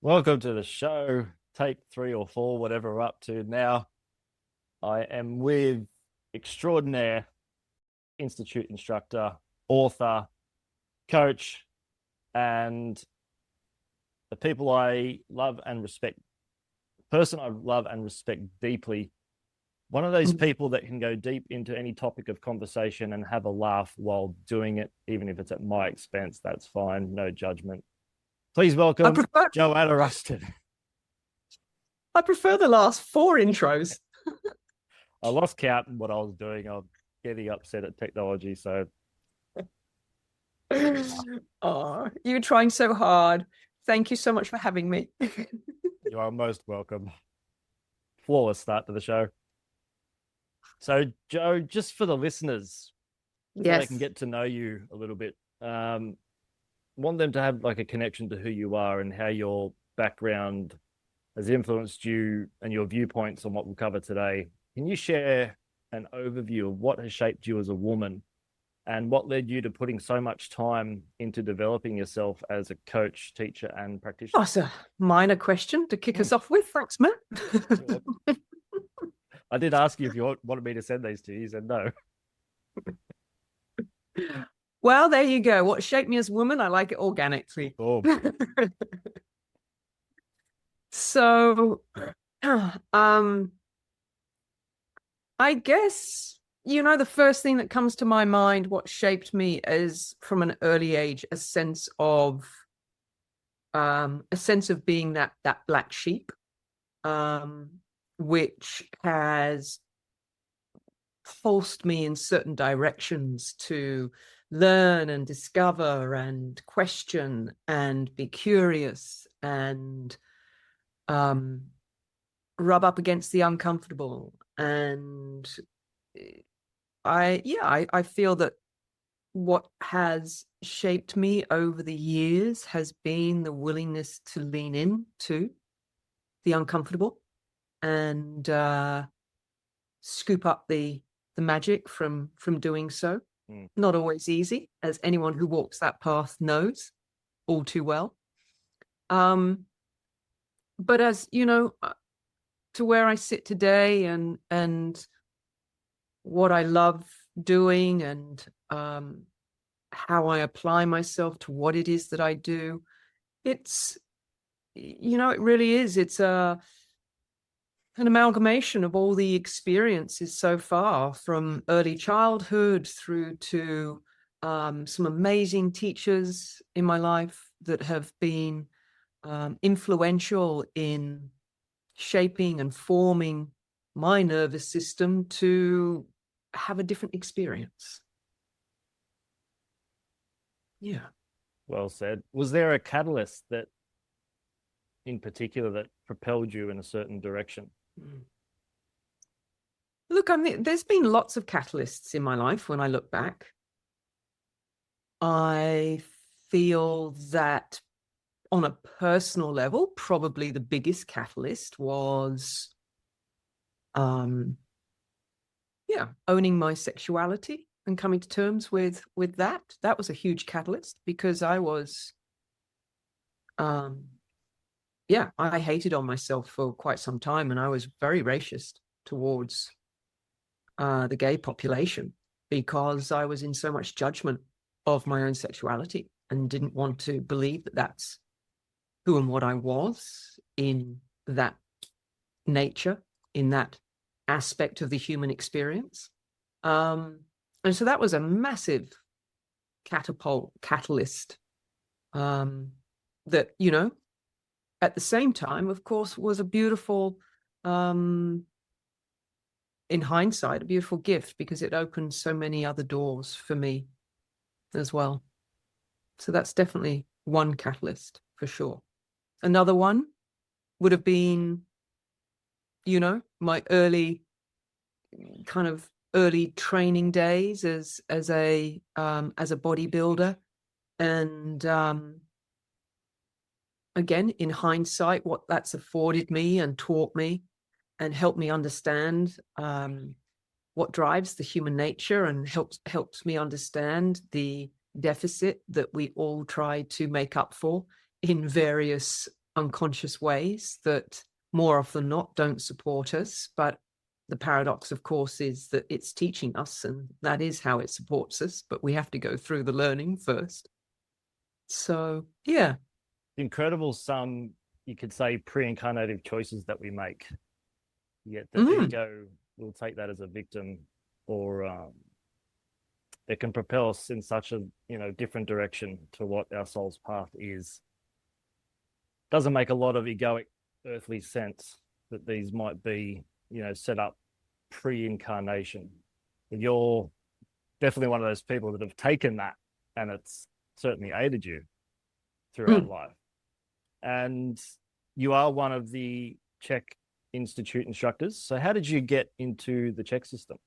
Welcome to the show, take 3 or 4, whatever we're up to now. I am with extraordinaire Institute instructor, author, coach, and the people I love and respect, the person I love and respect deeply. One of those people that can go deep into any topic of conversation and have a laugh while doing it, even if it's at my expense, that's fine, no judgment. Please welcome Jo Rushton. I prefer the last 4 intros. I lost count in what I was doing. I'm getting upset at technology. So, Oh, you're trying so hard. Thank you so much for having me. You are most welcome. Flawless start to the show. So, Jo, just for the listeners, so they can get to know you a little bit. Want them to have like a connection to who you are and how your background has influenced you and your viewpoints on what we'll cover today. Can you share an overview of what has shaped you as a woman and what led you to putting so much time into developing yourself as a coach, teacher, and practitioner? Oh, it's a minor question to kick us off with. Thanks, Matt. I did ask you if you wanted me to send these to you. You said no. Well, there you go. What shaped me as a woman? I like it organically. Oh. So, I guess, the first thing that comes to my mind, what shaped me is from an early age, a sense of being that black sheep, which has forced me in certain directions to learn and discover and question and be curious and rub up against the uncomfortable. And I feel that what has shaped me over the years has been the willingness to lean in to the uncomfortable and scoop up the magic from doing so. Not always easy, as anyone who walks that path knows all too well. But as you know, to where I sit today and what I love doing and how I apply myself to what it is that I do, it's, it really is. It's an amalgamation of all the experiences so far, from early childhood through to some amazing teachers in my life that have been influential in shaping and forming my nervous system to have a different experience. Yeah. Well said. Was there a catalyst that in particular that propelled you in a certain direction? Look, there's been lots of catalysts in my life when I look back. I feel that on a personal level, probably the biggest catalyst was owning my sexuality and coming to terms with that. That was a huge catalyst because I was I hated on myself for quite some time, and I was very racist towards the gay population because I was in so much judgment of my own sexuality and didn't want to believe that that's who and what I was in that nature, in that aspect of the human experience. And so that was a massive catalyst that, at the same time, of course, was a beautiful, in hindsight, a beautiful gift because it opened so many other doors for me as well. So that's definitely one catalyst for sure. Another one would have been, my early training days as a bodybuilder. And again, in hindsight, what that's afforded me and taught me and helped me understand what drives the human nature and helps me understand the deficit that we all try to make up for in various unconscious ways that more often than not don't support us. But the paradox, of course, is that it's teaching us, and that is how it supports us. But we have to go through the learning first. So, yeah. Incredible, some, you could say, pre-incarnative choices that we make. Yet the ego will take that as a victim, or it can propel us in such a different direction to what our soul's path is. Doesn't make a lot of egoic earthly sense that these might be set up pre-incarnation. But you're definitely one of those people that have taken that, and it's certainly aided you throughout life. And you are one of the CHEK Institute instructors. So how did you get into the CHEK system?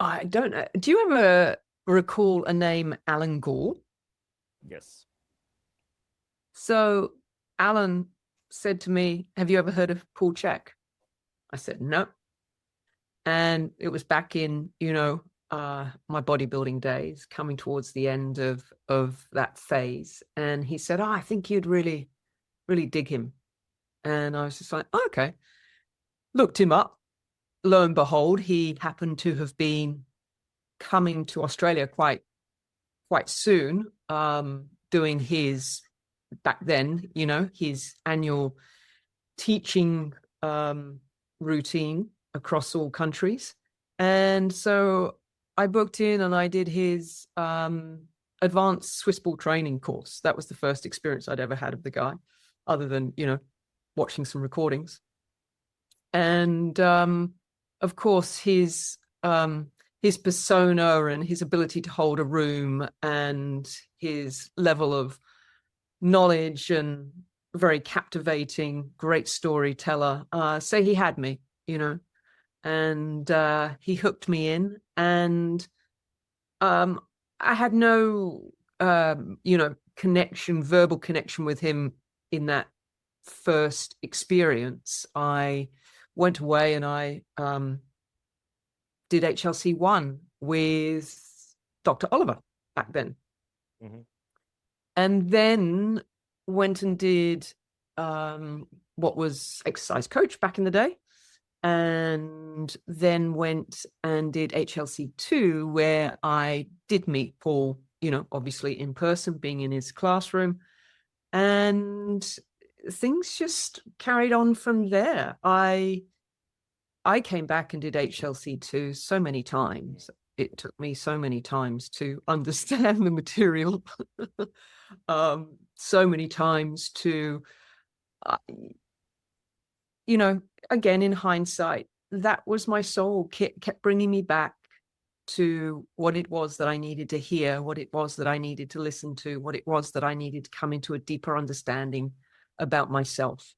I don't know. Do you ever recall a name, Alan Gore? Yes. So Alan said to me, have you ever heard of Paul Chek? I said, no. And it was back in, my bodybuilding days, coming towards the end of that phase. And he said, I think you'd really, really dig him. And I was just like, oh, okay. Looked him up. Lo and behold, he happened to have been coming to Australia quite soon, doing his, back then, his annual teaching routine across all countries. And so I booked in and I did his advanced Swiss ball training course. That was the first experience I'd ever had of the guy, other than, watching some recordings. And of course, his persona and his ability to hold a room and his level of knowledge and very captivating, great storyteller. So he had me, and he hooked me in, and I had no, verbal connection with him in that first experience. I went away and I did HLC 1 with Dr. Oliver back then. And then went and did what was exercise coach back in the day, and then went and did HLC 2, where I did meet Paul, obviously in person, being in his classroom, and things just carried on from there. I came back and did HLC 2 so many times. It took me so many times to understand the material, so many times to, again, in hindsight, that was my soul, kept bringing me back to what it was that I needed to hear, what it was that I needed to listen to, what it was that I needed to come into a deeper understanding about myself.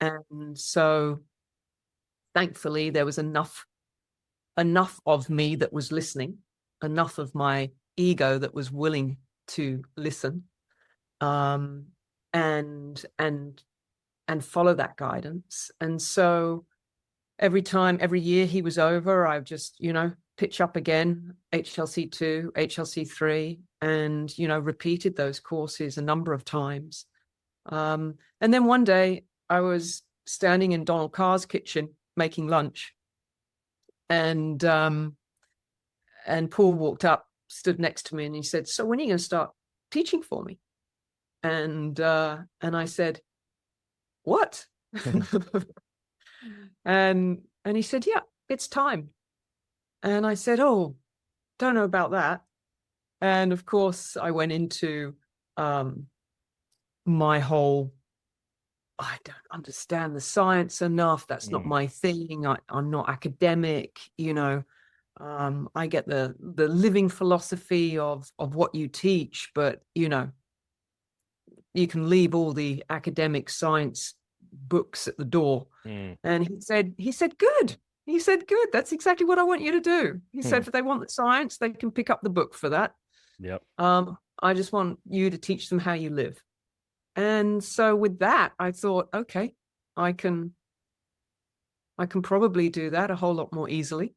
And so thankfully there was enough of me that was listening, enough of my ego that was willing to listen, and follow that guidance. And so every year he was over, I just, pitch up again, HLC 2, HLC 3, and, repeated those courses a number of times. And then one day I was standing in Donald Carr's kitchen making lunch, and Paul walked up, stood next to me, and he said, so when are you going to start teaching for me? And I said, what? and he said, yeah, it's time. And I said, oh, don't know about that. And of course I went into my whole, I don't understand the science enough. That's not my thing. I'm not academic, I get the living philosophy of what you teach, but, you can leave all the academic science books at the door. And he said, good. He said, good. That's exactly what I want you to do. He said, if they want the science, they can pick up the book for that. Yep. I just want you to teach them how you live. And so with that, I thought, okay, I can probably do that a whole lot more easily.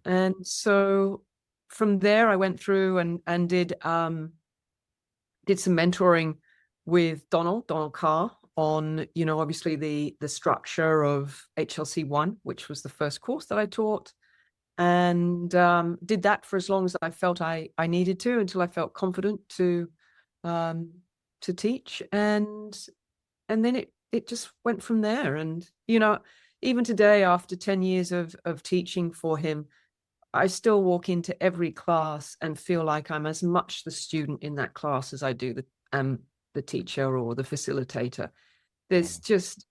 And so from there, I went through and did some mentoring with Donald Carr on, obviously the structure of HLC1, which was the first course that I taught, and did that for as long as I felt I needed to, until I felt confident to teach, and then it just went from there. And even today, after 10 years of teaching for him, I still walk into every class and feel like I'm as much the student in that class as I do the teacher or the facilitator. There's just,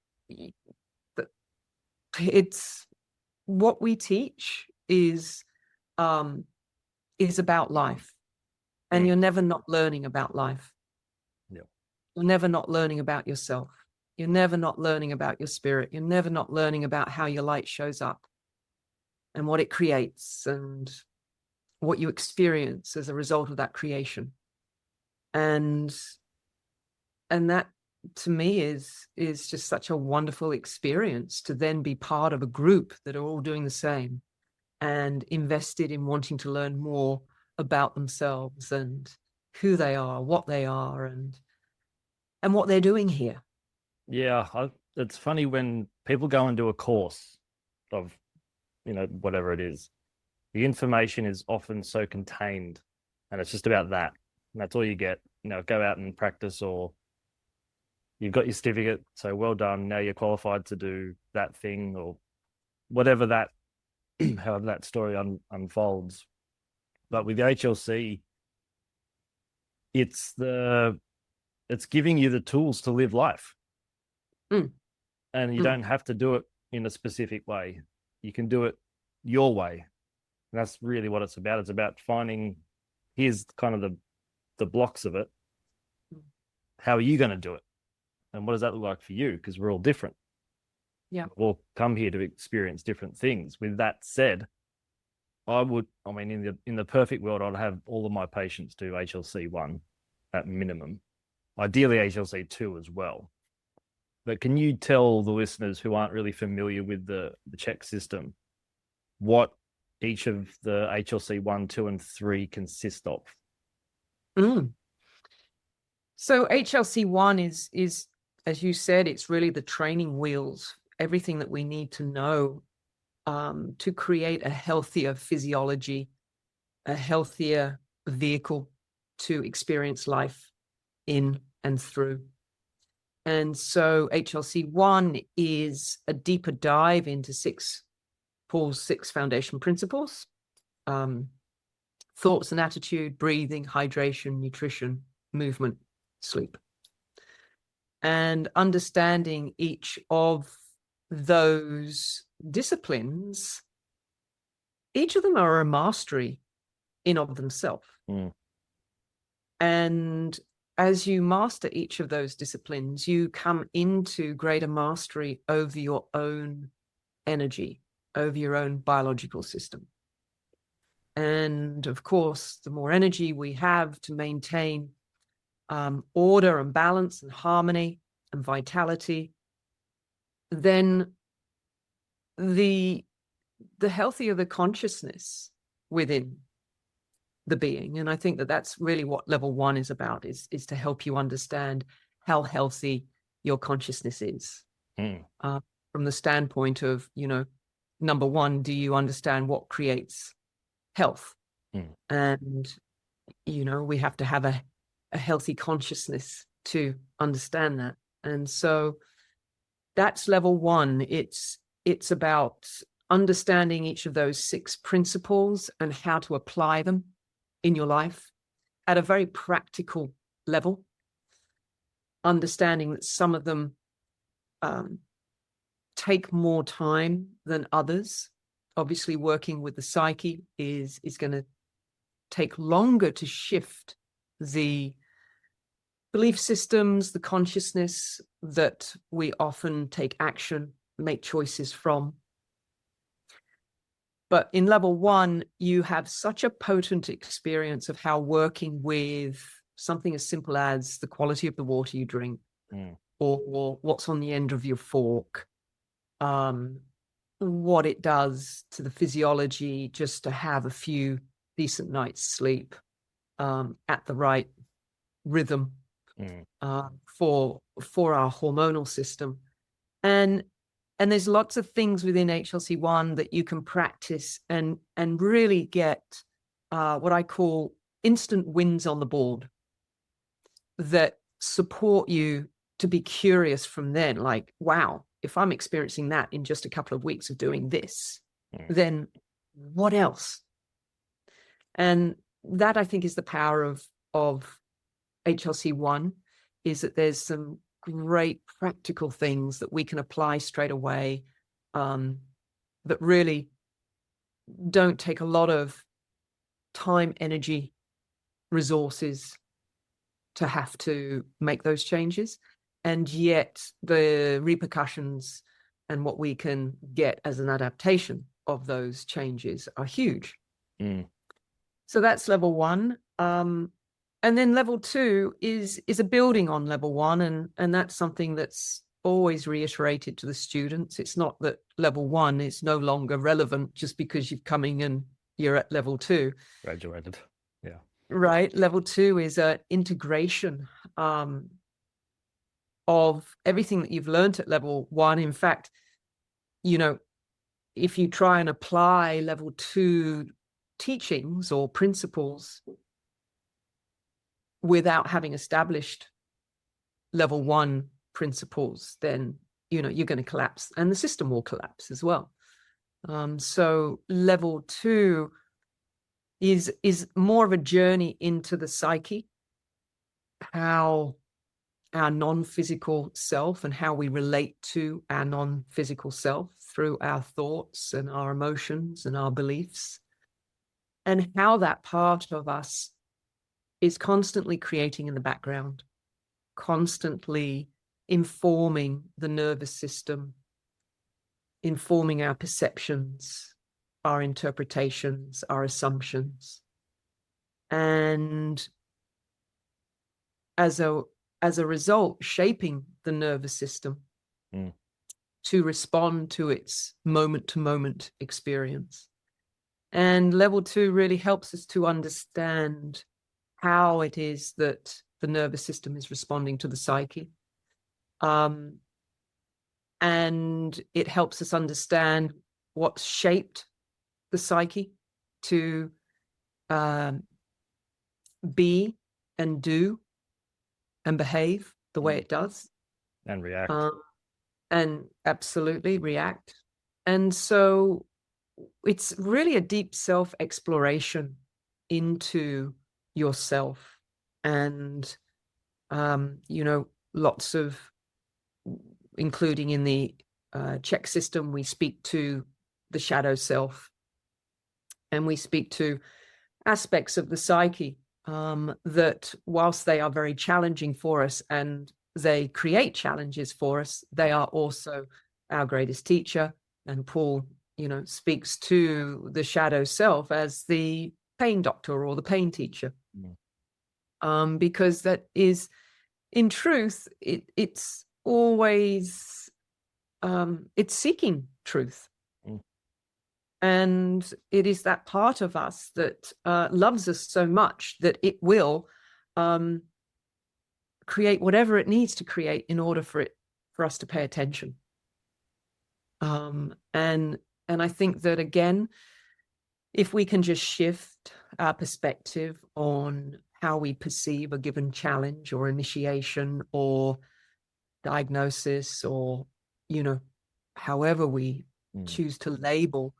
it's what we teach is about life, and you're never not learning about life. Yeah. You're never not learning about yourself. You're never not learning about your spirit. You're never not learning about how your light shows up and what it creates and what you experience as a result of that creation. And that, to me, is just such a wonderful experience, to then be part of a group that are all doing the same and invested in wanting to learn more about themselves and who they are, what they are, and what they're doing here. Yeah, it's funny when people go and do a course of, whatever it is, the information is often so contained, and it's just about that. And that's all you get. Go out and practice, or you've got your certificate, so well done. Now you're qualified to do that thing, or whatever that, however that story unfolds. But with the HLC, it's giving you the tools to live life. And you don't have to do it in a specific way. You can do it your way. And that's really what it's about. It's about finding, here's kind of the blocks of it. How are you going to do it? And what does that look like for you? Because we're all different. Yeah. We'll come here to experience different things. With that said, in the perfect world, I'd have all of my patients do HLC1 at minimum. Ideally HLC2 as well. But can you tell the listeners who aren't really familiar with the CHEK system what each of the HLC 1, 2, and 3 consist of? So HLC1 is, as you said, it's really the training wheels, everything that we need to know to create a healthier physiology, a healthier vehicle to experience life in and through. And so HLC1 is a deeper dive into Paul's 6 foundation principles: thoughts and attitude, breathing, hydration, nutrition, movement, sleep. And understanding each of those disciplines, each of them are a mastery in of themselves. And as you master each of those disciplines, you come into greater mastery over your own energy, over your own biological system. And of course, the more energy we have to maintain order and balance and harmony and vitality, then the healthier the consciousness within the being. And I think that that's really what level 1 is about, is to help you understand how healthy your consciousness is. From the standpoint of, number 1, do you understand what creates health? And, we have to have a healthy consciousness to understand that. And so that's level 1. It's about understanding each of those 6 principles and how to apply them in your life at a very practical level, understanding that some of them take more time than others. Obviously, working with the psyche is going to take longer to shift the belief systems, the consciousness that we often take action, make choices from. But in level 1, you have such a potent experience of how working with something as simple as the quality of the water you drink, or what's on the end of your fork, what it does to the physiology just to have a few decent night's sleep, at the right rhythm, for our hormonal system. And there's lots of things within HLC1 that you can practice and really get what I call instant wins on the board that support you to be curious from then. Like, wow, if I'm experiencing that in just a couple of weeks of doing this, then what else? And that, I think, is the power of HLC1, is that there's some great practical things that we can apply straight away, that really don't take a lot of time, energy, resources to have to make those changes. And yet the repercussions and what we can get as an adaptation of those changes are huge. So that's level one. And then level two is a building on level one. And that's something that's always reiterated to the students. It's not that level one is no longer relevant just because you're coming and you're at level two. Graduated. Yeah. Right. Level two is an integration of everything that you've learned at level one. In fact, you know, if you try and apply level two teachings or principles without having established level one principles, then, you know, you're going to collapse and the system will collapse as well. So level two is more of a journey into the psyche, how our non-physical self and how we relate to our non-physical self through our thoughts and our emotions and our beliefs, and how that part of us is constantly creating in the background, constantly informing the nervous system, informing our perceptions, our interpretations, our assumptions. And as a result, shaping the nervous system to respond to its moment-to-moment experience. And level two really helps us to understand how it is that the nervous system is responding to the psyche. And it helps us understand what's shaped the psyche to be and do and behave the way it does. And react. And absolutely react. And so it's really a deep self-exploration into yourself. And, you know, lots of, including in the CHEK system, we speak to the shadow self, and we speak to aspects of the psyche that, whilst they are very challenging for us and they create challenges for us, they are also our greatest teacher. And Paul, you know, speaks to the shadow self as the pain doctor or the pain teacher, because that is, in truth, it's always it's seeking truth. And it is that part of us that loves us so much that it will create whatever it needs to create in order for us to pay attention. And I think that, again, if we can just shift our perspective on how we perceive a given challenge or initiation or diagnosis, or, you know, however we choose to label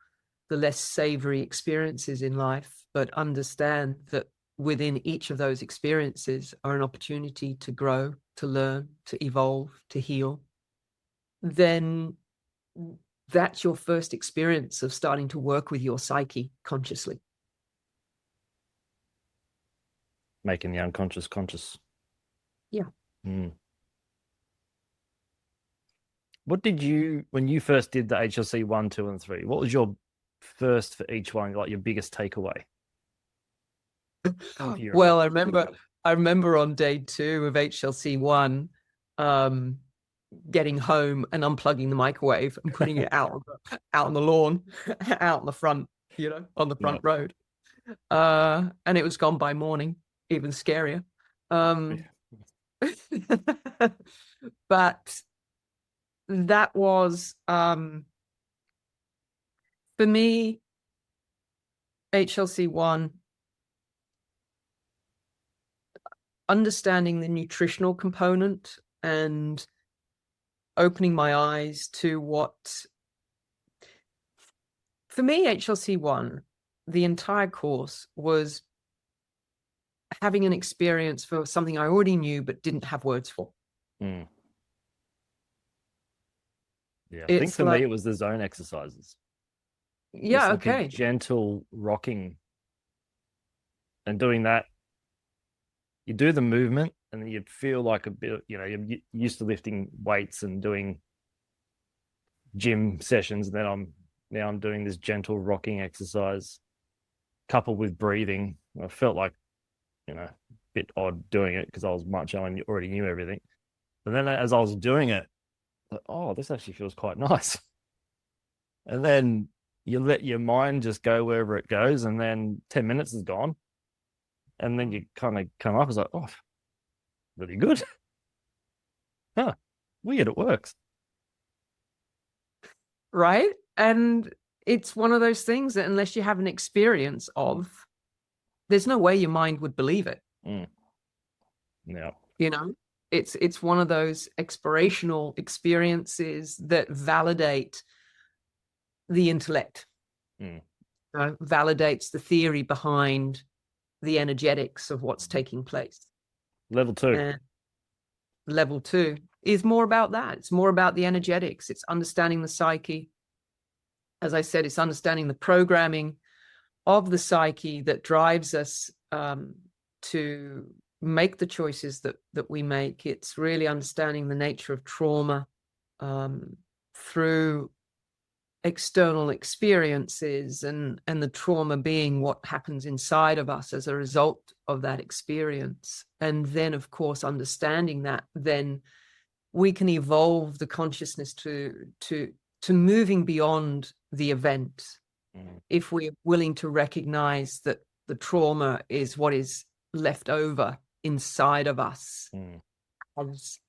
the less savory experiences in life, but understand that within each of those experiences are an opportunity to grow, to learn, to evolve, to heal, then that's your first experience of starting to work with your psyche consciously. Making the unconscious conscious. Yeah. What did you, when you first did the HLC 1, 2, and 3, what was your first for each one, like your biggest takeaway? Well, I remember on day 2 of HLC 1, getting home and unplugging the microwave and putting it out on the lawn, out on the front, you know, on the front road. And it was gone by morning, even scarier. But that was, for me, HLC1, understanding the nutritional component and opening my eyes to what, for me, HLC1, the entire course was having an experience for something I already knew but didn't have words for. Mm. Yeah, I think for me it was the zone exercises. Yeah, just like okay. a gentle rocking, and doing that, you do the movement and then you feel like a bit, you're used to lifting weights and doing gym sessions, and then I'm doing this gentle rocking exercise coupled with breathing. I felt like, a bit odd doing it because I was much on, already knew everything. But then as I was doing it, like, oh, this actually feels quite nice. And then you let your mind just go wherever it goes, and then 10 minutes is gone. And then you kind of come up as like, oh, really good. Huh, weird, it works. Right? And it's one of those things that unless you have an experience of, there's no way your mind would believe it. Mm. Yeah. It's one of those explorational experiences that validate the intellect, validates the theory behind the energetics of what's taking place. Level 2. And level 2 is more about that. It's more about the energetics. It's understanding the psyche. As I said, it's understanding the programming of the psyche that drives us to make the choices that we make. It's really understanding the nature of trauma through external experiences, and the trauma being what happens inside of us as a result of that experience. And then, of course, understanding that, then we can evolve the consciousness to moving beyond the event. If we're willing to recognize that the trauma is what is left over inside of us as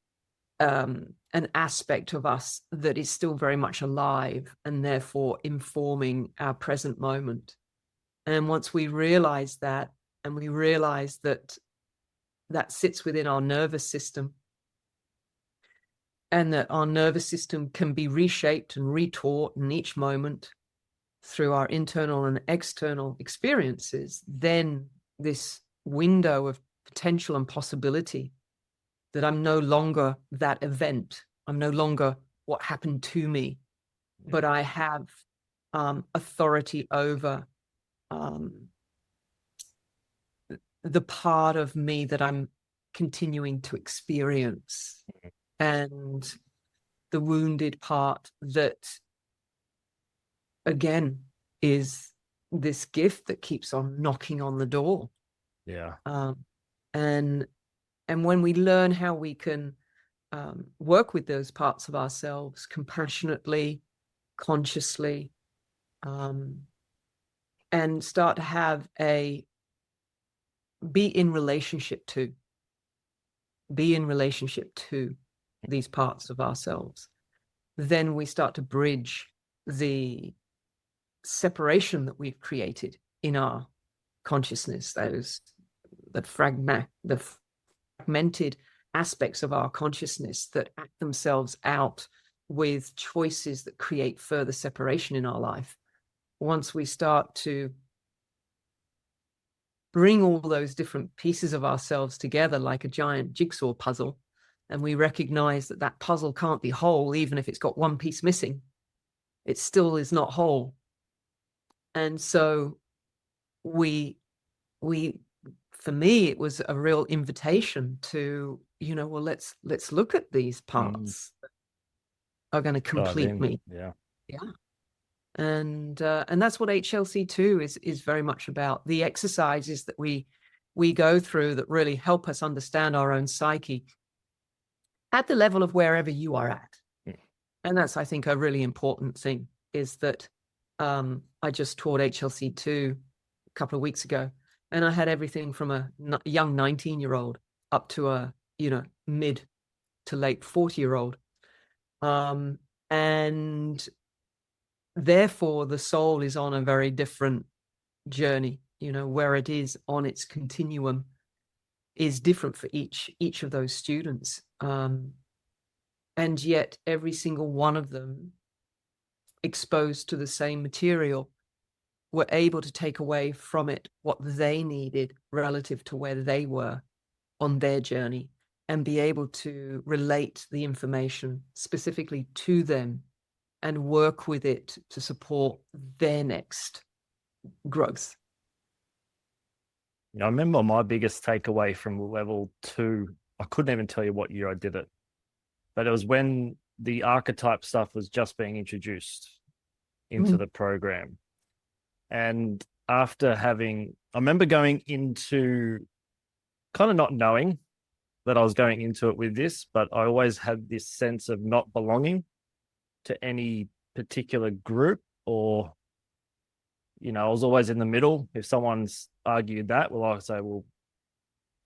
an aspect of us that is still very much alive, and therefore informing our present moment. And once we realize that, and we realize that that sits within our nervous system, and that our nervous system can be reshaped and retaught in each moment through our internal and external experiences, then this window of potential and possibility, that I'm no longer that event, I'm no longer what happened to me, but I have authority over the part of me that I'm continuing to experience, and the wounded part that, again, is this gift that keeps on knocking on the door. Yeah. And when we learn how we can work with those parts of ourselves compassionately, consciously, and start to have be in relationship to these parts of ourselves, then we start to bridge the separation that we've created in our consciousness, the fragmented aspects of our consciousness that act themselves out with choices that create further separation in our life. Once we start to bring all those different pieces of ourselves together like a giant jigsaw puzzle, and we recognize that that puzzle can't be whole, even if it's got one piece missing, it still is not whole. And so for me, it was a real invitation to, well, let's look at these parts that are going to complete me. Yeah. And that's what HLC2 is very much about. The exercises that we go through that really help us understand our own psyche at the level of wherever you are at. And that's, I think, a really important thing, is that I just taught HLC2 couple of weeks ago, and I had everything from a young 19-year-old up to a, mid to late 40-year-old. And therefore the soul is on a very different journey, where it is on its continuum is different for each of those students. And yet every single one of them, exposed to the same material, were able to take away from it what they needed relative to where they were on their journey, and be able to relate the information specifically to them and work with it to support their next growth. I remember my biggest takeaway from level 2, I couldn't even tell you what year I did it, but it was when the archetype stuff was just being introduced into the program. And after I remember going into kind of not knowing that I was going into it with this, but I always had this sense of not belonging to any particular group, or, I was always in the middle. If someone's argued that, well, I say, well,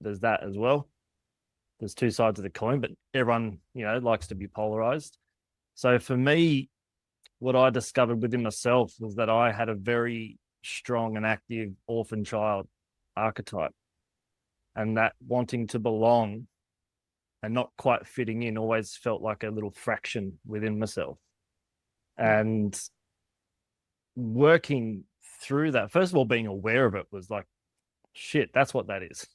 there's that as well. There's two sides of the coin, but everyone, likes to be polarized. So for me, what I discovered within myself was that I had a very strong and active orphan child archetype, and that wanting to belong and not quite fitting in always felt like a little fraction within myself. And working through that, first of all, being aware of it was like, shit, that's what that is.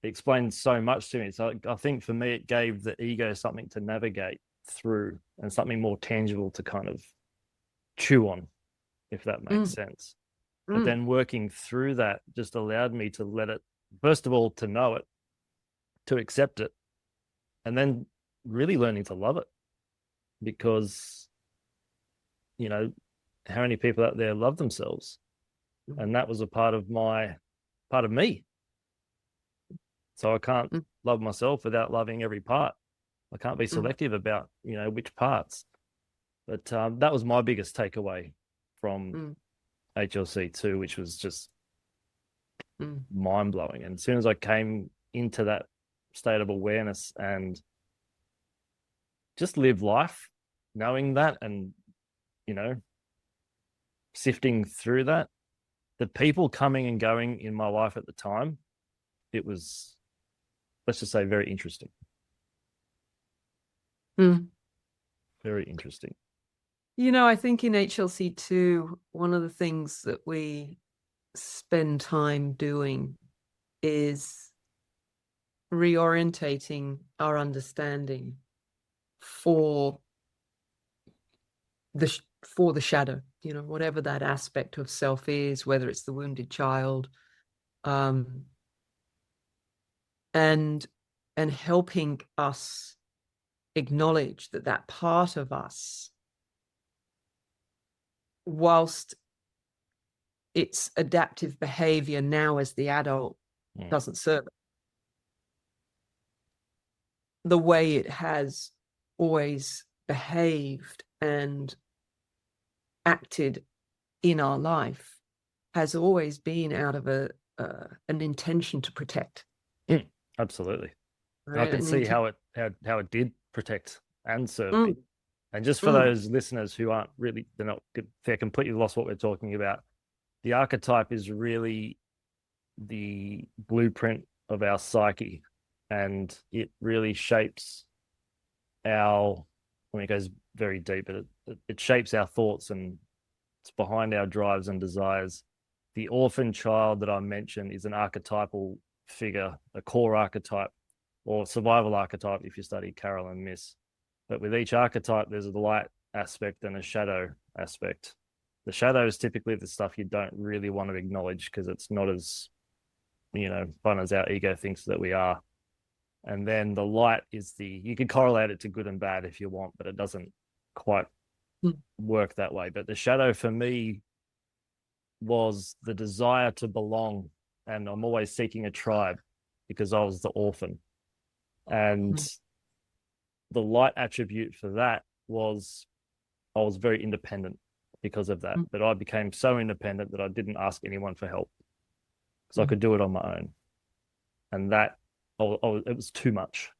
It explained so much to me. So I think for me, it gave the ego something to navigate through and something more tangible to kind of chew on, if that makes sense. But then working through that just allowed me to let it, first of all, to know it, to accept it, and then really learning to love it. Because, how many people out there love themselves? And that was a part of me. So I can't love myself without loving every part. I can't be selective about, which parts. But that was my biggest takeaway from HLC2, which was just mind-blowing. And as soon as I came into that state of awareness and just live life knowing that, and, sifting through that, the people coming and going in my life at the time, it was, let's just say, very interesting. Very interesting. I think in HLC2, one of the things that we spend time doing is reorientating our understanding for the shadow, whatever that aspect of self is, whether it's the wounded child, and helping us acknowledge that part of us, whilst its adaptive behavior now as the adult doesn't serve it, the way it has always behaved and acted in our life has always been out of an intention to protect. Absolutely. Right? I can see how it did protect and serve me. And just for those listeners who aren't really, they're completely lost what we're talking about. The archetype is really the blueprint of our psyche, and it really shapes it goes very deep, but it shapes our thoughts, and it's behind our drives and desires. The orphan child that I mentioned is an archetypal figure, a core archetype, or survival archetype if you study Carol and Miss. But with each archetype, there's a light aspect and a shadow aspect. The shadow is typically the stuff you don't really want to acknowledge because it's not as, fun as our ego thinks that we are. And then the light is you can correlate it to good and bad if you want, but it doesn't quite work that way. But the shadow for me was the desire to belong. And I'm always seeking a tribe because I was the orphan. And the light attribute for that was I was very independent. because of that. But I became so independent that I didn't ask anyone for help because I could do it on my own. And that, it was too much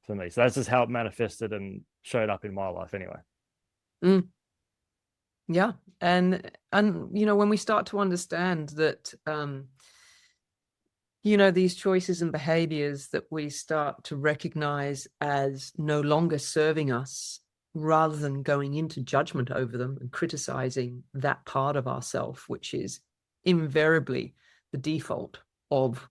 for me. So that's just how it manifested and showed up in my life anyway. Yeah. And, you know, when we start to understand that, you know, these choices and behaviors that we start to recognize as no longer serving us, rather than going into judgment over them and criticizing that part of ourself, which is invariably the default of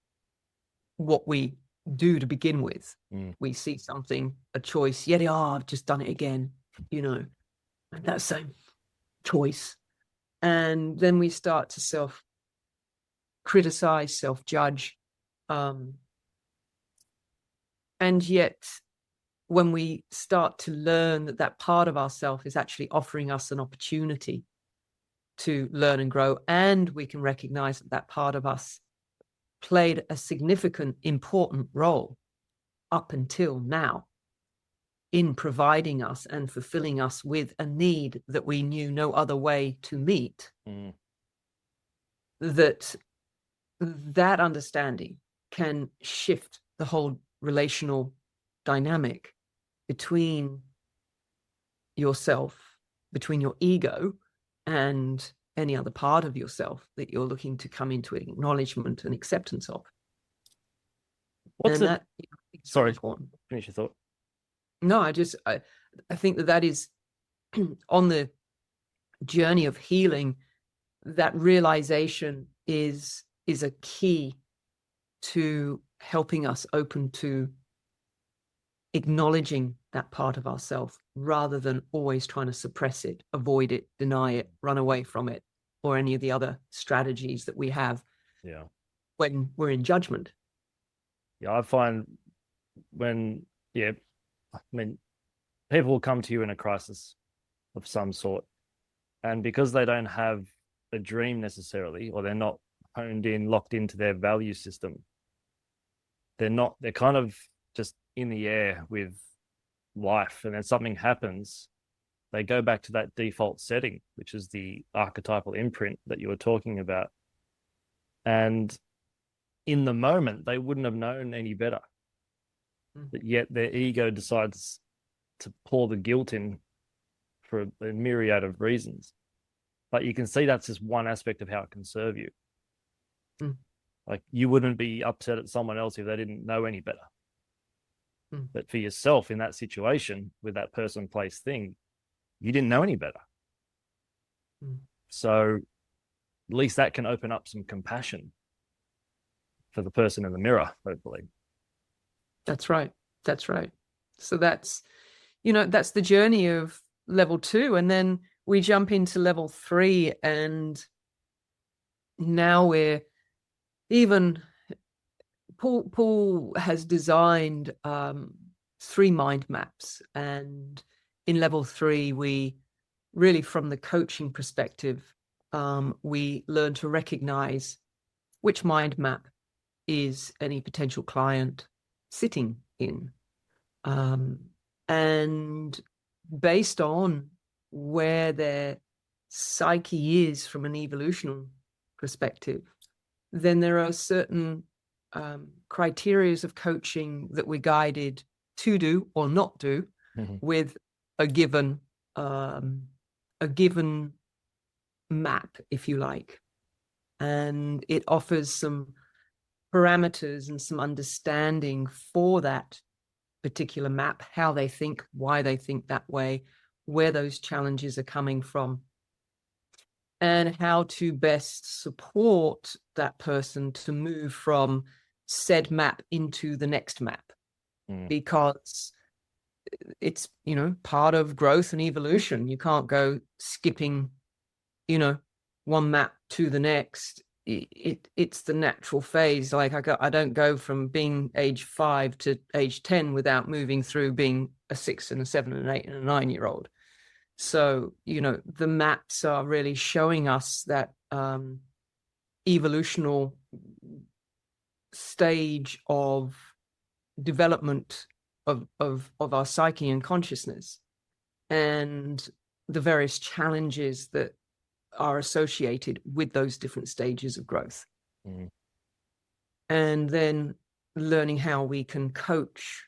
what we do to begin with. We see something, a choice, yet, I've just done it again, you know, and that same choice. And then we start to self-criticize, self-judge. And yet, when we start to learn that that part of ourself is actually offering us an opportunity to learn and grow, and we can recognize that that part of us played a significant, important role up until now in providing us and fulfilling us with a need that we knew no other way to meet, that understanding can shift the whole relational dynamic between yourself, between your ego and any other part of yourself that you're looking to come into acknowledgement and acceptance of. Sorry, finish your thought. No, I think that is on the journey of healing, that realization is a key to helping us open to acknowledging that part of ourselves rather than always trying to suppress it, avoid it, deny it, run away from it, or any of the other strategies that we have when we're in judgment. Yeah, I find when, I mean, people will come to you in a crisis of some sort, and because they don't have a dream necessarily, or they're not honed in, locked into their value system, they're kind of just in the air with life, and then something happens, they go back to that default setting, which is the archetypal imprint that you were talking about. And in the moment, they wouldn't have known any better. But yet their ego decides to pour the guilt in for a myriad of reasons. But you can see that's just one aspect of how it can serve you. Like, you wouldn't be upset at someone else if they didn't know any better. But for yourself in that situation with that person, place, thing, you didn't know any better. So at least that can open up some compassion for the person in the mirror, hopefully. That's right. That's right. So that's, you know, that's the journey of level 2. And then we jump into level 3, and now we're even, Paul has designed 3 mind maps. And in level 3, we really, from the coaching perspective, we learn to recognize which mind map is any potential client sitting in. And based on where their psyche is from an evolutional perspective, then there are certain criterias of coaching that we're guided to do or not do with a given map, if you like. And it offers some parameters and some understanding for that particular map, how they think, why they think that way, where those challenges are coming from, and how to best support that person to move from said map into the next map. Because it's, you know, part of growth and evolution. You can't go skipping, you know, one map to the next. It's the natural phase. Like I don't go from being age 5 to age 10 without moving through being a 6 and a 7 and an 8 and a 9-year-old. So, you know, the maps are really showing us that evolutional stage of development of our psyche and consciousness. And the various challenges that are associated with those different stages of growth. And then learning how we can coach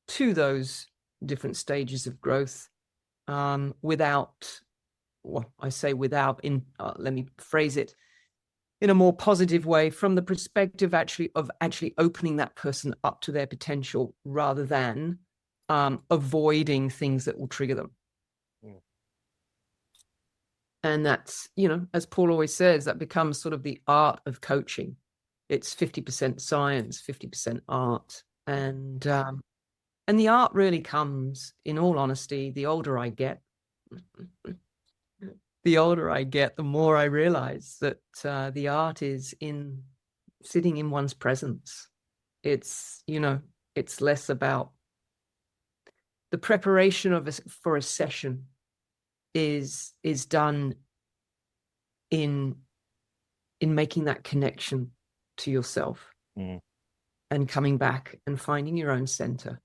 to those different stages of growth without, well, I say without, let me phrase it in a more positive way, from the perspective of actually opening that person up to their potential rather than avoiding things that will trigger them. And that's, as Paul always says, that becomes sort of the art of coaching. It's 50% science, 50% art. And the art really comes, in all honesty, the older I get, the more I realize that the art is in sitting in one's presence. It's, it's less about the preparation for a session is done in making that connection to yourself and coming back and finding your own center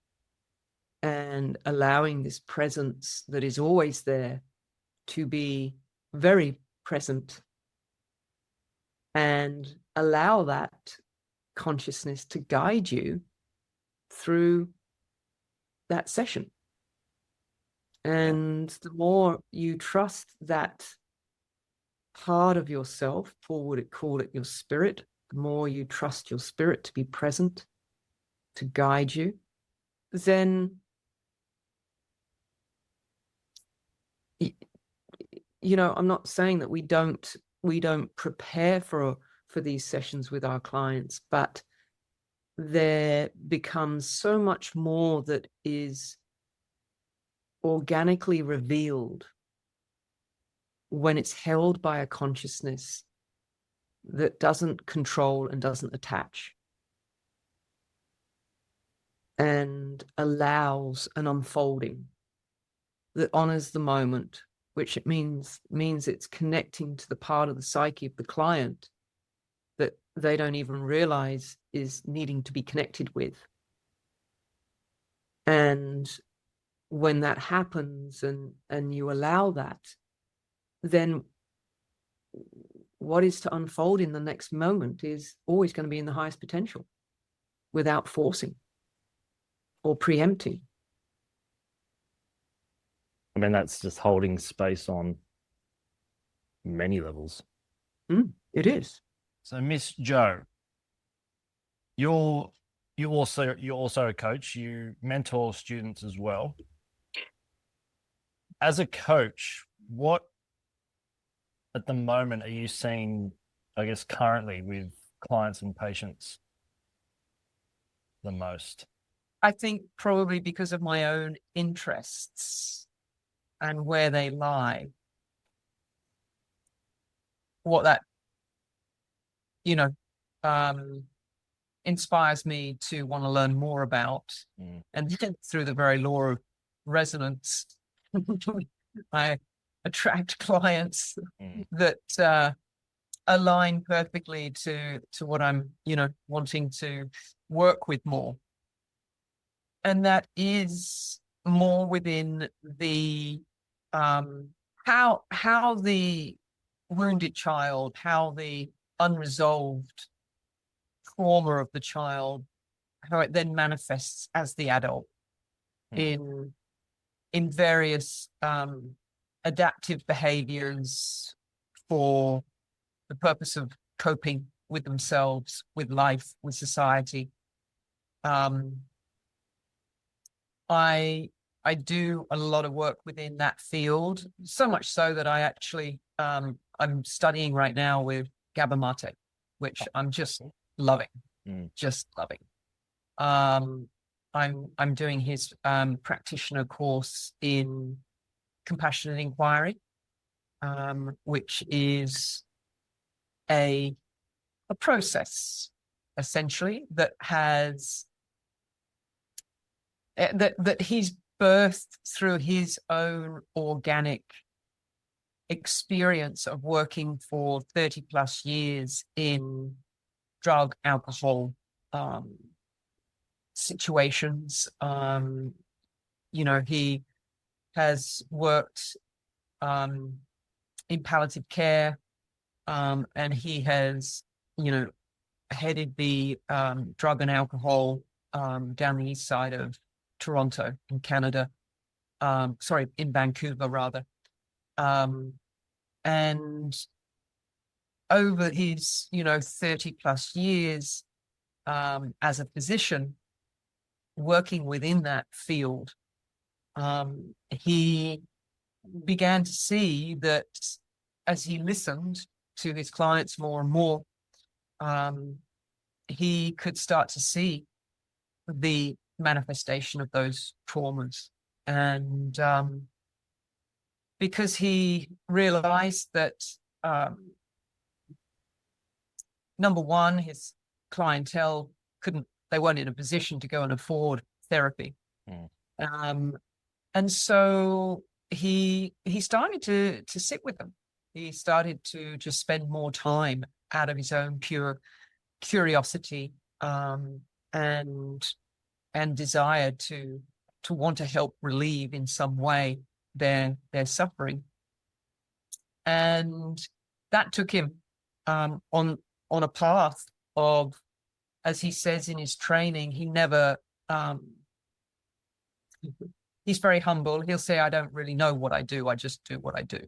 and allowing this presence that is always there to be very present, and allow that consciousness to guide you through that session. And the more you trust that part of yourself, Paul would call it your spirit, the more you trust your spirit to be present, to guide you, then I'm not saying that we don't prepare for these sessions with our clients, but there becomes so much more that is organically revealed when it's held by a consciousness that doesn't control and doesn't attach, and allows an unfolding that honors the moment, which it means it's connecting to the part of the psyche of the client that they don't even realize is needing to be connected with. And when that happens and you allow that, then what is to unfold in the next moment is always going to be in the highest potential without forcing or preempting. I mean, that's just holding space on many levels. It is. So, Miss Jo, you're also a coach. You mentor students as well. As a coach, what at the moment are you seeing, I guess, currently with clients and patients the most? I think probably because of my own interests and where they lie, what that, inspires me to want to learn more about. And then through the very law of resonance, I attract clients that align perfectly to what I'm, wanting to work with more. And that is more within the how the wounded child, how the unresolved trauma of the child, how it then manifests as the adult in various adaptive behaviors for the purpose of coping with themselves, with life, with society. I do a lot of work within that field, so much so that I actually I'm studying right now with Gabor Mate, which I'm just loving, just loving. I'm doing his practitioner course in compassionate inquiry, which is a process essentially that has that he's birthed through his own organic experience of working for 30 plus years in drug, alcohol situations. He has worked in palliative care, and he has, headed the drug and alcohol down the east side of Toronto in Canada. In Vancouver rather. And over his, 30 plus years as a physician working within that field, he began to see that as he listened to his clients more and more, he could start to see the manifestation of those traumas. And because he realized that, number one, his clientele they weren't in a position to go and afford therapy. And so he started to sit with them. He started to just spend more time out of his own pure curiosity and desire to want to help relieve in some way their suffering. And that took him on a path of, as he says in his training, he never he's very humble. He'll say, I don't really know what I do, I just do what I do.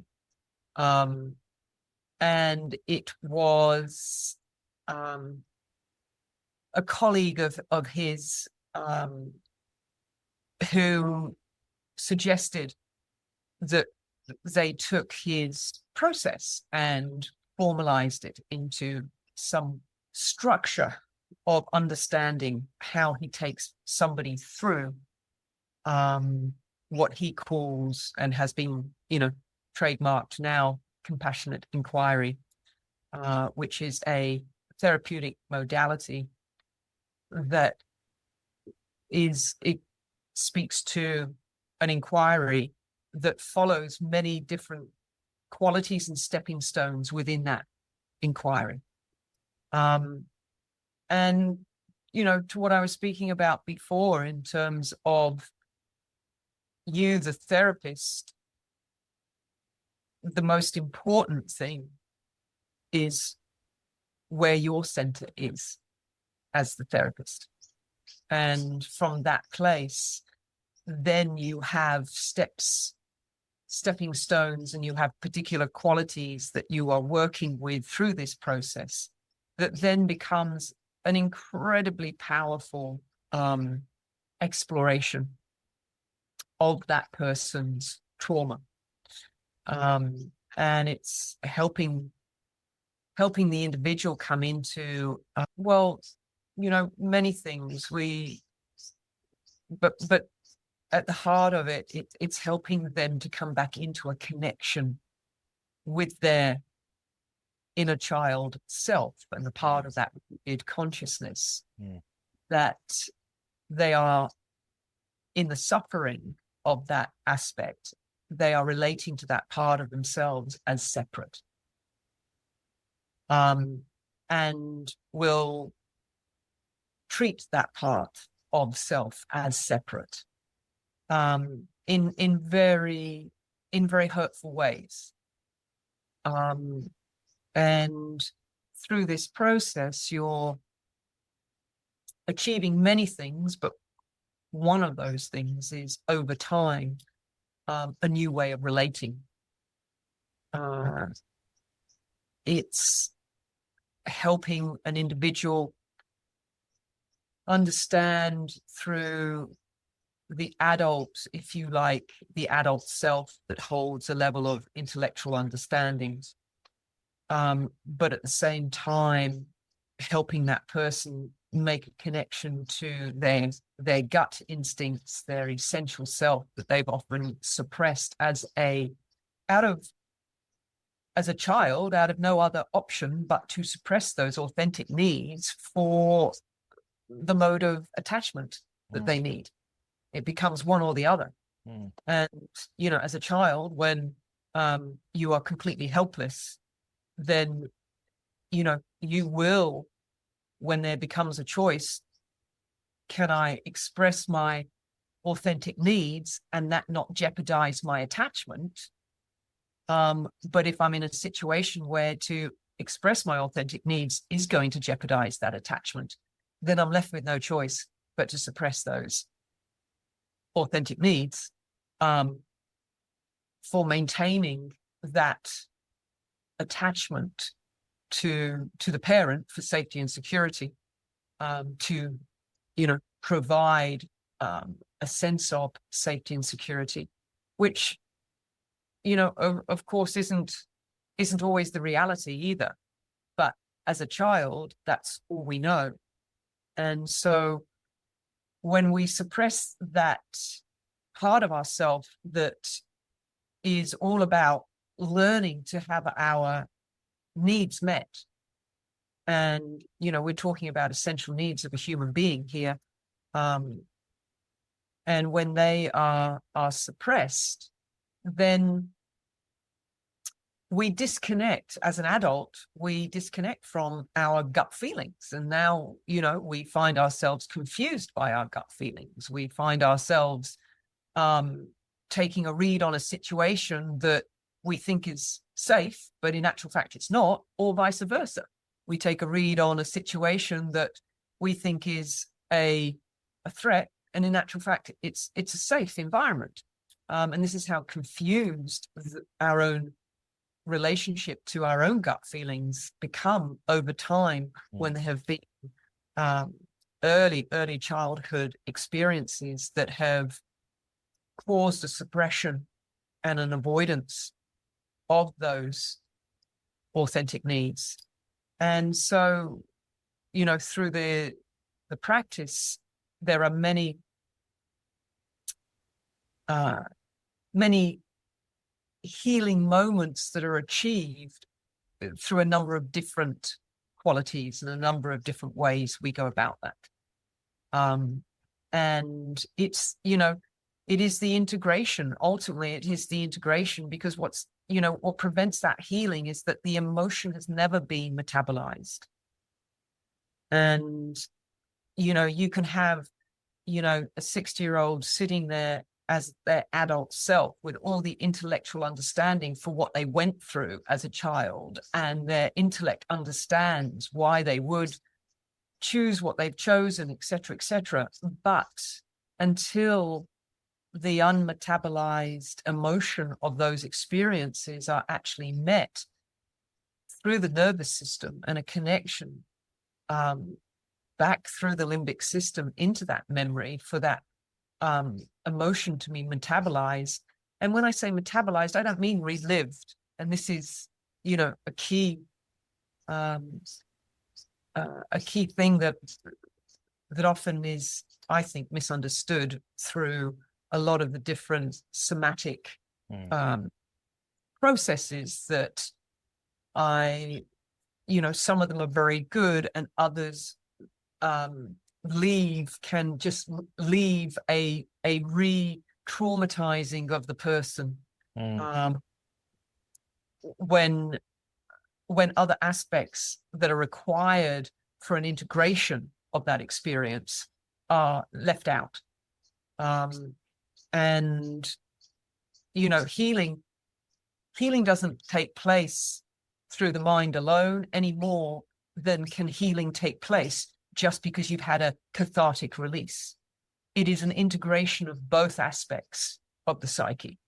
And it was a colleague of his who suggested that they took his process and formalized it into some structure of understanding how he takes somebody through what he calls, and has been, trademarked now, compassionate inquiry, which is a therapeutic modality that it speaks to an inquiry that follows many different qualities and stepping stones within that inquiry. And, to what I was speaking about before in terms of you, the therapist, the most important thing is where your center is as the therapist. And from that place, then you have stepping stones, and you have particular qualities that you are working with through this process that then becomes an incredibly powerful exploration of that person's trauma. And it's helping the individual come into, many things. But at the heart of it, it's helping them to come back into a connection with their inner child self, and the part of that consciousness that they are in the suffering of that aspect. They are relating to that part of themselves as separate, and will treat that part of self as separate in very hurtful ways. And through this process, you're achieving many things, but one of those things is, over time, a new way of relating. It's helping an individual understand through the adult, if you like, the adult self that holds a level of intellectual understandings, but at the same time helping that person make a connection to their gut instincts, their essential self that they've often suppressed as a child, out of no other option but to suppress those authentic needs for the mode of attachment that they need. It becomes one or the other. And, as a child, when you are completely helpless, then, you will, when there becomes a choice, can I express my authentic needs and that not jeopardize my attachment? But if I'm in a situation where to express my authentic needs is going to jeopardize that attachment, then I'm left with no choice but to suppress those authentic needs for maintaining that attachment to the parent for safety and security, to provide a sense of safety and security, which of course isn't always the reality either. But as a child, that's all we know. And so when we suppress that part of ourselves that is all about learning to have our needs met, and we're talking about essential needs of a human being here, and when they are suppressed, then we disconnect. As an adult, we disconnect from our gut feelings. And now, we find ourselves confused by our gut feelings. We find ourselves taking a read on a situation that we think is safe, but in actual fact, it's not, or vice versa. We take a read on a situation that we think is a threat, and in actual fact, it's a safe environment. And this is how confused our own relationship to our own gut feelings become over time when there have been early childhood experiences that have caused a suppression and an avoidance of those authentic needs. And so, through the practice, there are many healing moments that are achieved through a number of different qualities and a number of different ways we go about that. And it's, it is the integration. Ultimately, it is the integration, because what prevents that healing is that the emotion has never been metabolized. And, you can have, a 60-year-old sitting there as their adult self with all the intellectual understanding for what they went through as a child, and their intellect understands why they would choose what they've chosen, etc., etc. But until the unmetabolized emotion of those experiences are actually met through the nervous system and a connection back through the limbic system into that memory for that emotion to be metabolized. And when I say metabolized, I don't mean relived. And this is, a key thing that often is, I think, misunderstood through a lot of the different somatic processes that some of them are very good, and others can just leave a re-traumatizing of the person when other aspects that are required for an integration of that experience are left out. And healing doesn't take place through the mind alone any more than can healing take place just because you've had a cathartic release. It is an integration of both aspects of the psyche,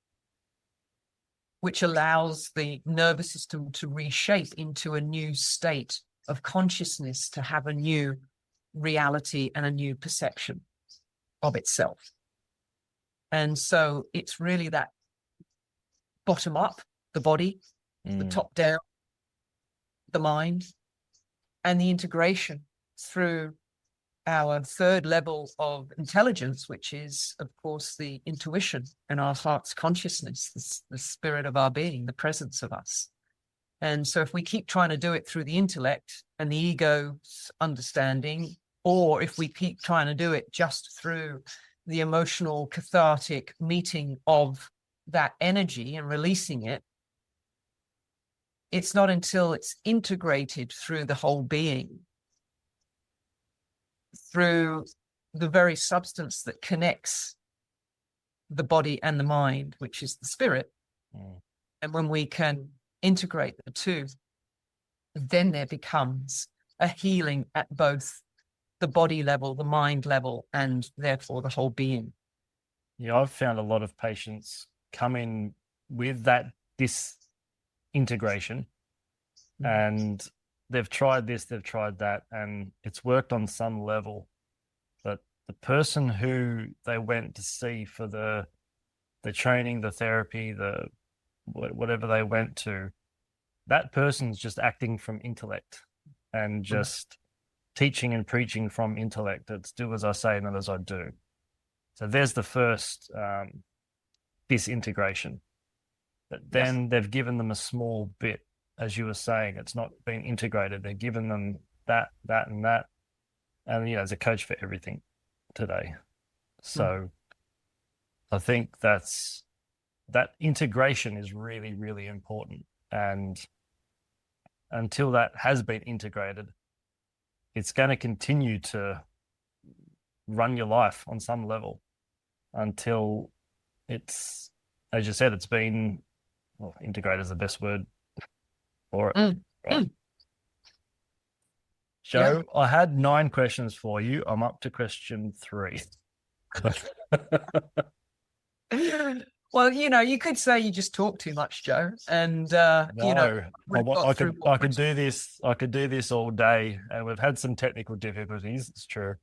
which allows the nervous system to reshape into a new state of consciousness, to have a new reality and a new perception of itself. And so it's really that bottom up, the body, the top down, the mind, and the integration through our third level of intelligence, which is, of course, the intuition and our heart's consciousness, the spirit of our being, the presence of us. And so if we keep trying to do it through the intellect and the ego's understanding, or if we keep trying to do it just through the emotional cathartic meeting of that energy and releasing it, it's not until it's integrated through the whole being, through the very substance that connects the body and the mind, which is the spirit, And when we can integrate the two, then there becomes a healing at both the body level, the mind level, and therefore the whole being. Yeah, I've found a lot of patients come in with that disintegration, and they've tried this, they've tried that, and it's worked on some level. But the person who they went to see for the training, the therapy, the whatever they went to, that person's just acting from intellect and just teaching and preaching from intellect. It's do as I say, not as I do. So there's the first disintegration. But then they've given them a small bit, as you were saying. It's not been integrated. They've given them that, and that. And, there's a coach for everything today. So I think that integration is really, really important. And until that has been integrated, it's going to continue to run your life on some level until it's, as you said, it's been, well, integrated is the best word for it. Right? Joe, I had 9 questions for you. I'm up to question 3. Well, you could say you just talk too much, Joe. And no, I could do this. I could do this all day, and we've had some technical difficulties. It's true.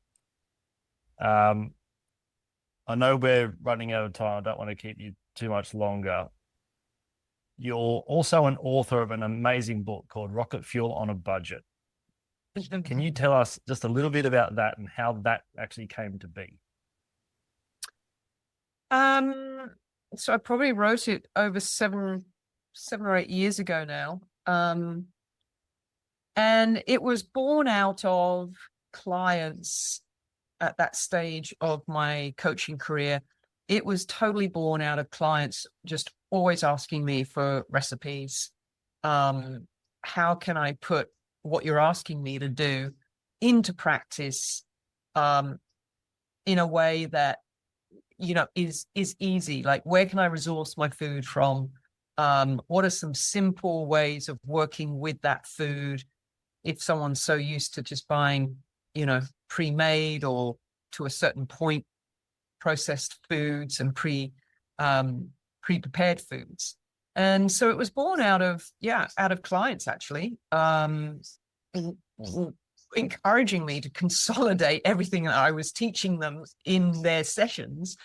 I know we're running out of time. I don't want to keep you too much longer. You're also an author of an amazing book called Rocket Fuel on a Budget. Can you tell us just a little bit about that and how that actually came to be? So I probably wrote it over 7 or 8 years ago now. And it was born out of clients at that stage of my coaching career. It was totally born out of clients just always asking me for recipes. How can I put what you're asking me to do into practice in a way that is easy? Like, where can I resource my food from? What are some simple ways of working with that food if someone's so used to just buying pre-made or to a certain point processed foods and pre-prepared foods? And so it was born out of clients actually encouraging me to consolidate everything that I was teaching them in their sessions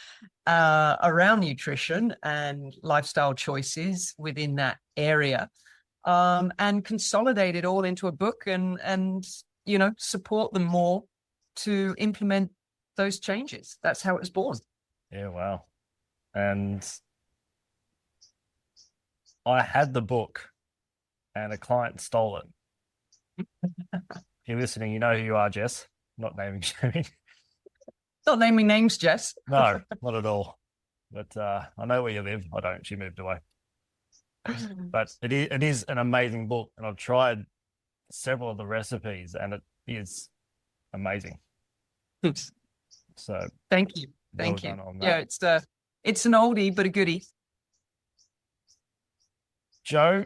around nutrition and lifestyle choices within that area, and consolidate it all into a book and support them more to implement those changes. That's how it was born. Yeah, wow. And I had the book and a client stole it. If you're listening, you know who you are, Jess. Not naming shaming. Not naming names, Jess. No, not at all. But I know where you live. I don't. She moved away. But it is an amazing book, and I've tried several of the recipes, and it is amazing. So thank you. Yeah, it's an oldie but a goodie. Joe,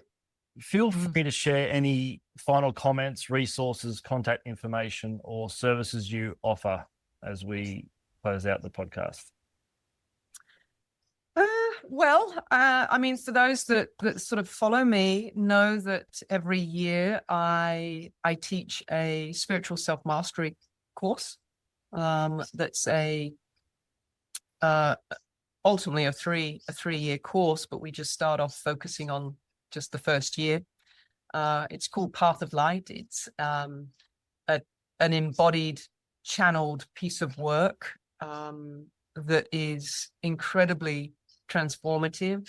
feel free to share any final comments, resources, contact information, or services you offer as we close out the podcast. For those that sort of follow me, know that every year I teach a spiritual self-mastery course. That's ultimately a three-year course, but we just start off focusing on just the first year. It's called Path of Light. It's an embodied, channeled piece of work that is incredibly transformative.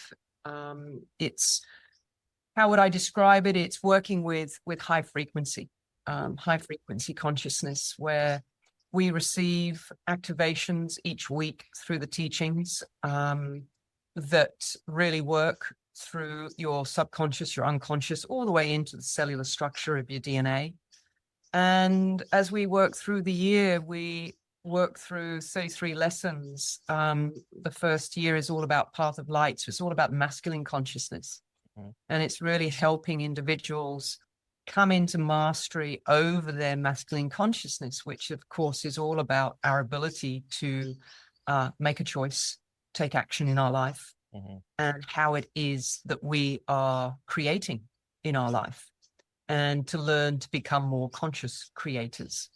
It's, how would I describe it? It's working with high frequency consciousness, where we receive activations each week through the teachings that really work through your subconscious, your unconscious, all the way into the cellular structure of your DNA. And as we work through the year, we work through 33 lessons. The first year is all about Path of Light. So it's all about masculine consciousness. And it's really helping individuals come into mastery over their masculine consciousness, which of course is all about our ability to make a choice, take action in our life, and how it is that we are creating in our life, and to learn to become more conscious creators.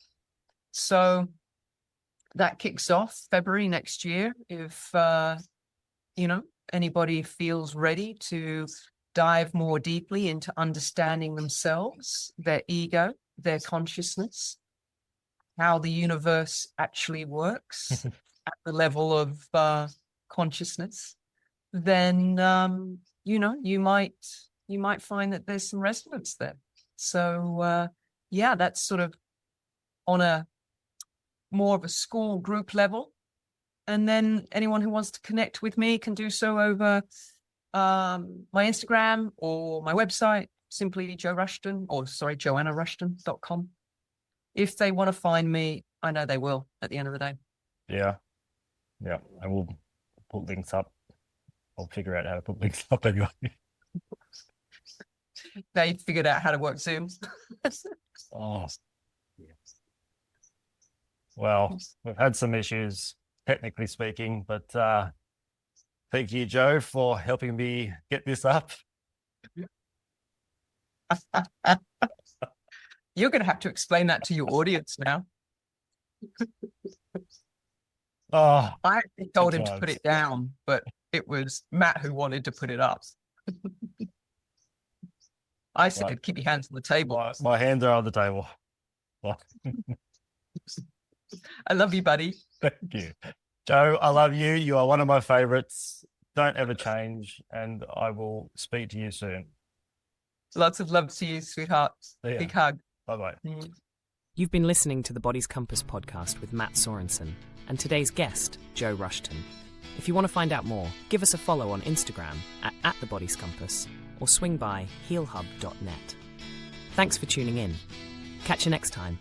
So that kicks off February next year. If, anybody feels ready to dive more deeply into understanding themselves, their ego, their consciousness, how the universe actually works at the level of consciousness, then you might find that there's some resonance there. So that's sort of on a more of a school group level. And then anyone who wants to connect with me can do so over my Instagram or my website, simply joannarushton.com. If they want to find me, I know they will at the end of the day. Yeah. I will put links up. I'll figure out how to put links up anyway. They figured out how to work Zoom. Oh, well, we've had some issues, technically speaking, but thank you, Jo, for helping me get this up. You're going to have to explain that to your audience now. Oh, I told him to put it down, but it was Matt who wanted to put it up. I said, keep your hands on the table. My hands are on the table. I love you, buddy. Thank you. Jo, I love you. You are one of my favorites. Don't ever change, and I will speak to you soon. Lots of love to you, sweetheart. Big hug. Bye-bye. You've been listening to the Body's Compass podcast with Matt Sorensen and today's guest, Jo Rushton. If you want to find out more, give us a follow on Instagram at The Body's Compass or swing by healhub.net. Thanks for tuning in. Catch you next time.